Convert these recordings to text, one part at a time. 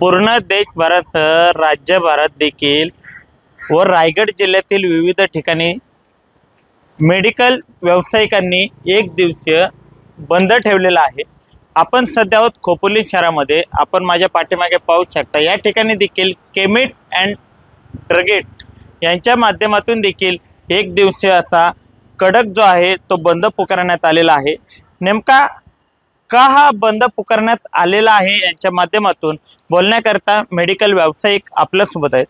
पूर्ण देशभरासह राज्यभरात देखील व रायगड जिल्ह्यातील विविध ठिकाणी मेडिकल व्यावसायिकांनी एक दिवसीय बंद ठेवलेला आहे। आपण सध्या आहोत खोपोली शहरामध्ये। आपण माझ्या पाठीमागे पाहू शकता, या ठिकाणी देखील केमिस्ट अँड ड्रगिस्ट यांच्या माध्यमातून देखील एक दिवसीय असा कडक जो आहे तो बंद पुकारण्यात आलेला आहे। नेमका का हा बंद पुकारण्यात आलेला आहे यांच्या माध्यमातून बोलण्याकरता मेडिकल व्यावसायिक आपल्यासोबत आहेत।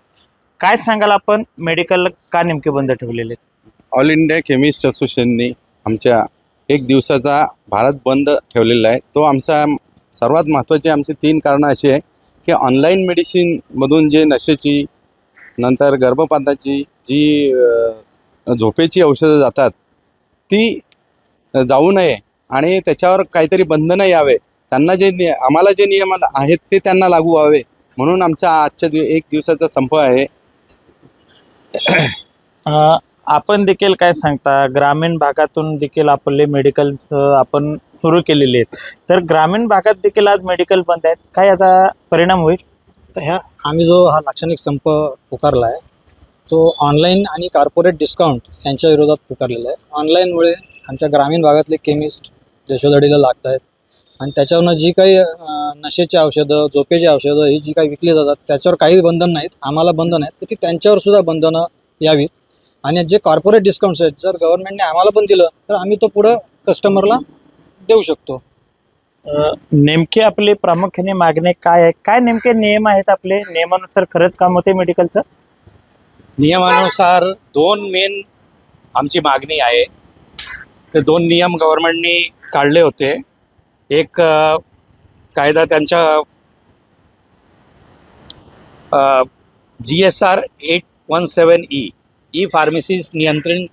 काय सांगाल आपण, मेडिकल का नेमके बंद ठेवलेले? ऑल इंडिया केमिस्ट असोसिएशनने आमच्या एक दिवसाचा भारत बंद ठेवलेला आहे। तो आमचा सर्वात महत्त्वाचे आमचे 3 कारणं अशी आहे की ऑनलाईन मेडिसिनमधून जे नशेची नंतर गर्भपाताची जी झोपेची औषधं जातात ती जाऊ नये आणि त्याच्यावर काहीतरी बंधनं यावे, त्यांना जे आम्हाला जे नियम आहेत ते त्यांना लागू व्हावे, म्हणून आमचा आजच्या एक दिवसाचा संप आहे। आपण देखील काय सांगता, ग्रामीण भागातून देखील आपले मेडिकल आपण सुरू केलेले आहेत, तर ग्रामीण भागात देखील आज मेडिकल बंद आहेत, काय याचा परिणाम होईल? तर आम्ही जो हा लाक्षणिक संप पुकारला आहे तो ऑनलाईन आणि कॉर्पोरेट डिस्काउंट यांच्या विरोधात पुकारलेला आहे। ऑनलाईनमुळे आमच्या ग्रामीण भागातले केमिस्ट यशोधडीला लागत आहेत आणि त्याच्यावरनं जी काही नशेची औषधं, झोपेची औषधं ही जी काही विकली जातात त्याच्यावर काही बंधन नाहीत, आम्हाला बंधन आहेत, तर ती त्यांच्यावर सुद्धा बंधनं यावीत। आणि जे कॉर्पोरेट डिस्काउंट्स आहेत, जर गव्हर्नमेंटने आम्हाला पण दिलं तर आम्ही तो पुढं कस्टमरला देऊ शकतो। नेमके आपले प्रामुख्याने मागणे काय आहे? काय नेमके नियम आहेत आपले? नियमानुसार खरंच काम होते मेडिकलचं? नियमानुसार 2 मेन आमची मागणी आहे। ते 2 नियम गव्हर्नमेंटने काढले होते। एक कायदा त्यांच्या GSR 817E ई फार्मसीज नियंत्रण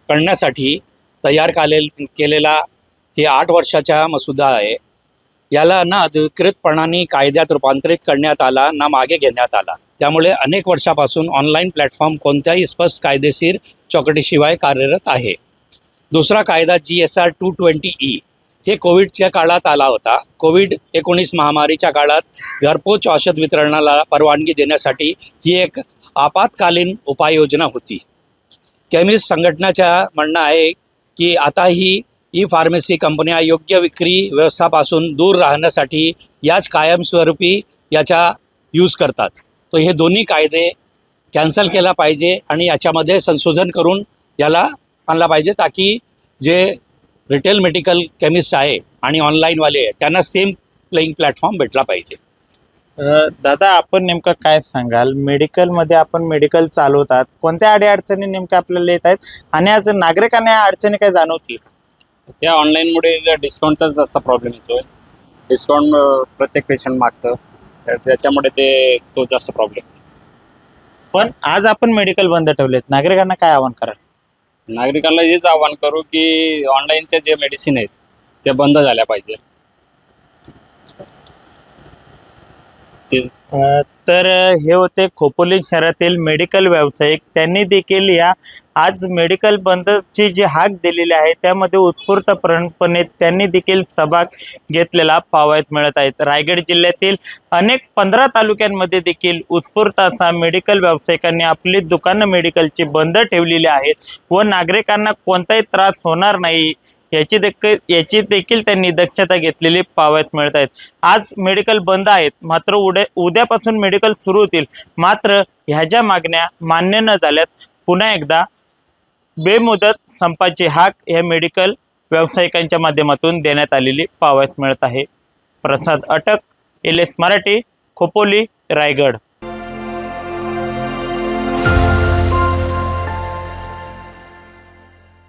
करण्यासाठी तयार केलेला हे 8 वर्षाचा मसुदा आहे। याला ना अधिकृतपणाने कायद्यात रूपांतरित करण्यात आला ना मागे घेण्यात आला। त्यामुळे अनेक वर्षापासून ऑनलाईन प्लॅटफॉर्म कोणत्याही स्पष्ट कायदेशीर चौकटीशिवाय कार्यरत आहे। दुसरा कायदा GSR 220E हे कोविडच्या काळात आला होता। कोविड-19 महामारीच्या काळात घरपोच औषध वितरणाला परवानगी देण्यासाठी ही एक आपत्कालीन उपाययोजना होती। केमिस्ट संघटनाचं म्हणणं आहे की आता ही ई फार्मसी कंपन्या योग्य विक्री व्यवस्थापासून दूर राहण्यासाठी याच कायमस्वरूपी याचा यूज करतात। तो हे दोन्ही कायदे कॅन्सल केला पाहिजे आणि याच्यामध्ये संशोधन करून याला आणला पाहिजे, ताकी जे रिटेल मेडिकल केमिस्ट आहे आणि ऑनलाईनवाले त्यांना सेम प्लेइंग प्लॅटफॉर्म भेटला पाहिजे। दादा, आपण नेमकं काय सांगाल, मेडिकलमध्ये आपण मेडिकल चालवतात, कोणत्या अडचणी नेमक्या आपल्याला येत आहेत आणि आज नागरिकांना या अडचणी काय जाणवतील? त्या ऑनलाईनमुळे डिस्काउंटचाच जास्त प्रॉब्लेम येतो आहे। डिस्काउंट प्रत्येक पेशंट मागतं, तर त्याच्यामुळे तो जास्त प्रॉब्लेम। पण आज आपण मेडिकल बंद ठेवलेत, नागरिकांना काय आवाहन कराल? नागरिकांना हेच आवाहन करू की ऑनलाईनच्या जे मेडिसिन आहेत त्या बंद झाल्या पाहिजे। तर हे होते खोपोली शहरातील मेडिकल व्यावसायिक। त्यांनी देखील या आज मेडिकल बंदची जी हाक दिलेली आहे त्यामध्ये उत्स्फूर्तपणे त्यांनी देखील सहभाग घेतलेला पाहावयास मिळत आहेत। रायगड जिल्ह्यातील अनेक 15 तालुक्यांमध्ये देखील उत्स्फूर्त असा मेडिकल व्यावसायिकांनी आपली दुकानं मेडिकलची बंद ठेवलेली आहेत व नागरिकांना कोणताही त्रास होणार नाही याची देखील त्यांनी दक्षता घेतलेली पाहावयास मिळत आहेत। आज मेडिकल बंद आहेत, मात्र उद्यापासून मेडिकल सुरू होतील। मात्र ह्या ज्या मागण्या मान्य न झाल्यास पुन्हा एकदा बेमुदत संपाची हाक या मेडिकल व्यावसायिकांच्या माध्यमातून देण्यात आलेली पाहावयास मिळत आहे। प्रसाद अटक, LS मराठी, खोपोली, रायगड।